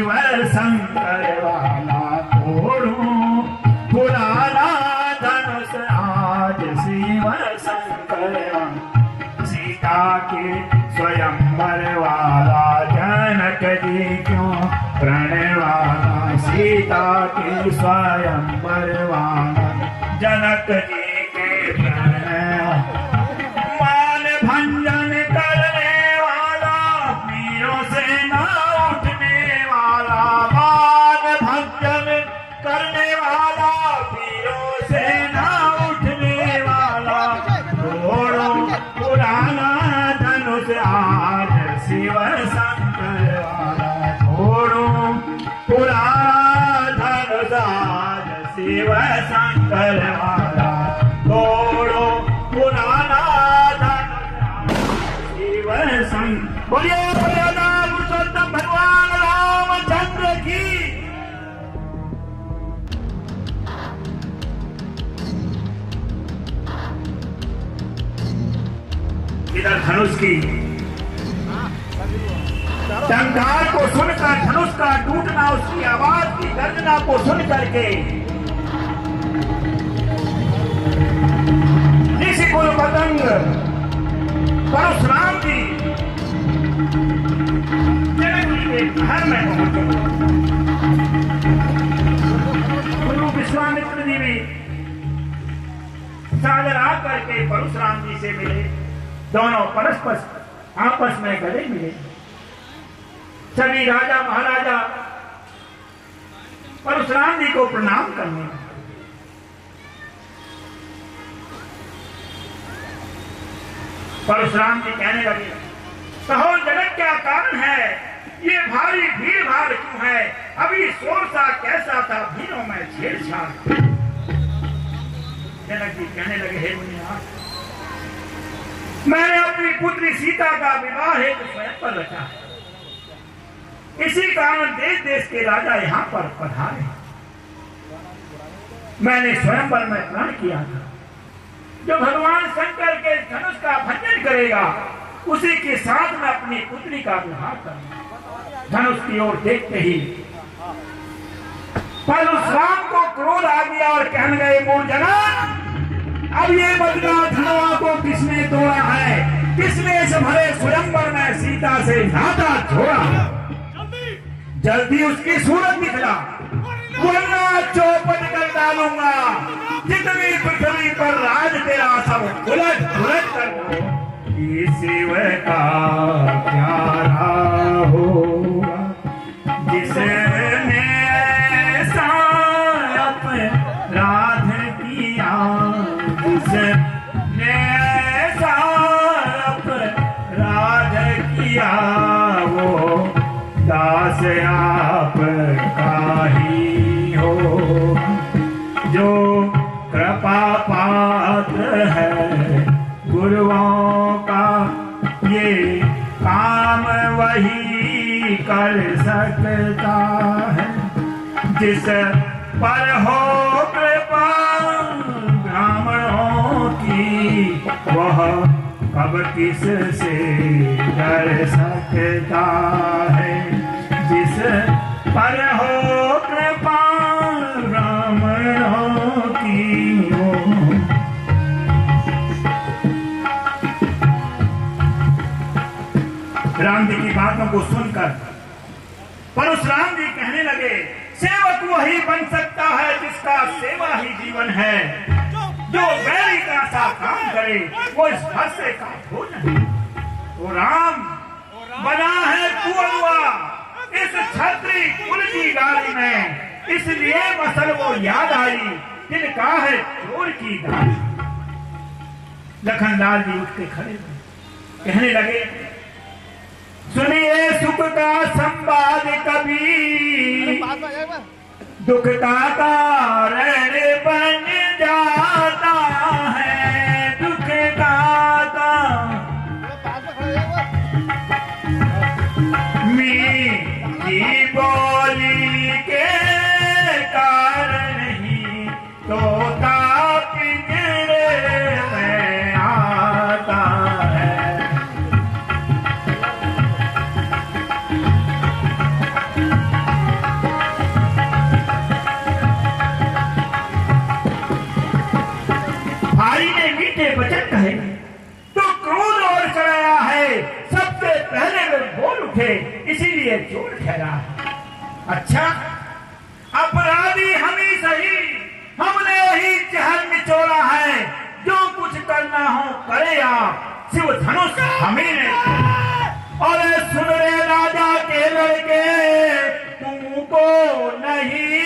शिव शंकर वाला तोड़ूं पुराना धनुष आज शिव शंकर सीता के स्वयंवर वाला जनक जी क्यों प्रणय वाला सीता के स्वयंवर वाला जनक जी के प्रणय मान भंजन करने वाला वीरों से ना उठने वाला मान भंजन करने वाला वीरों से ना उठने वाला तोड़ो पुराना धनुष आज शिव शंकर वाला तोड़ो पुराना धनुष आज शिव शंकर वाला तोड़ो पुराना धनुष शिव शंकर बोलिए पुरुषोत्तम भगवान रामचंद्र की। इधर धनुष की टंकार को सुनकर धनुष का टूटना उसकी आवाज की गर्जना को सुन करके निशिकुल पतंग परशुराम जी जनक जी के घर में पहुंचे। गुरु विश्वामित्र जी भी सागर आ करके परशुराम जी से मिले। दोनों परस्पर आपस में गले मिले। सभी राजा महाराजा परशुराम जी को प्रणाम करने लगे। परशुराम जी कहने लगे, कहो जनक क्या कारण है, ये भारी भीड़ भाड़ क्यों है, अभी शोर सा कैसा था भीड़ों में छेड़छाड़। जनक जी कहने लगे, हे मुनिनाथ, मैंने अपनी पुत्री सीता का विवाह हेतु स्वयं पर रचा है। इसी कारण देश देश के राजा यहाँ पर पधारे। मैंने स्वयंवर में प्रण किया था, जो भगवान शंकर के धनुष का भंजन करेगा उसी के साथ में अपनी पुत्री का विवाह करूंगा। धनुष की ओर देखते ही परशुराम को क्रोध आ गया और कहने गए, मूर्जना, अब ये बदला धनुआ को किसने तोड़ा है, किसने इस भरे स्वयंवर में सीता से नाता छोड़ा। जल्दी उसकी सूरत दिखला, वरना चौपट कर डालूंगा। जितनी पृथ्वी पर राज तेरा सब उलट पुलट कर दो। शिव का प्यारा होगा जिसने साप राध किया, जिसने साप राध किया, वो दास आप का ही हो। जो कृपा पात्र है गुरुओं का, ये काम वही कर सकता है। जिस पर हो कृपा ब्राह्मणों की, वह कब किस से डर सकता है। जिस पर हो कृपा ब्राह्मणों की, वो राम जी की बातों को सुनकर परशुराम जी कहने लगे, सेवक वही बन सकता है जिसका सेवा ही जीवन है। जो बैरी का सा काम करे वो इस हादसे का भोजन। वो राम बना है कुआ इस छत्री कुल की गाड़ी में, इसलिए मसल वो याद आई जिनका है चोर की गाड़ी। लखनलाल जी उठ के खड़े कहने लगे, सुनिए सुख का संवाद कभी दुख का कारण बन जाता है। दुख का मीठी बोली के कारण ही तोता पिंजरे में आता है। अच्छा, अपराधी हम ही सही, हमने ही जहर निचोड़ा है। जो कुछ करना हो करे आप, शिव धनुष हम ही ने। और सुन रे राजा के लड़के, तुमको नहीं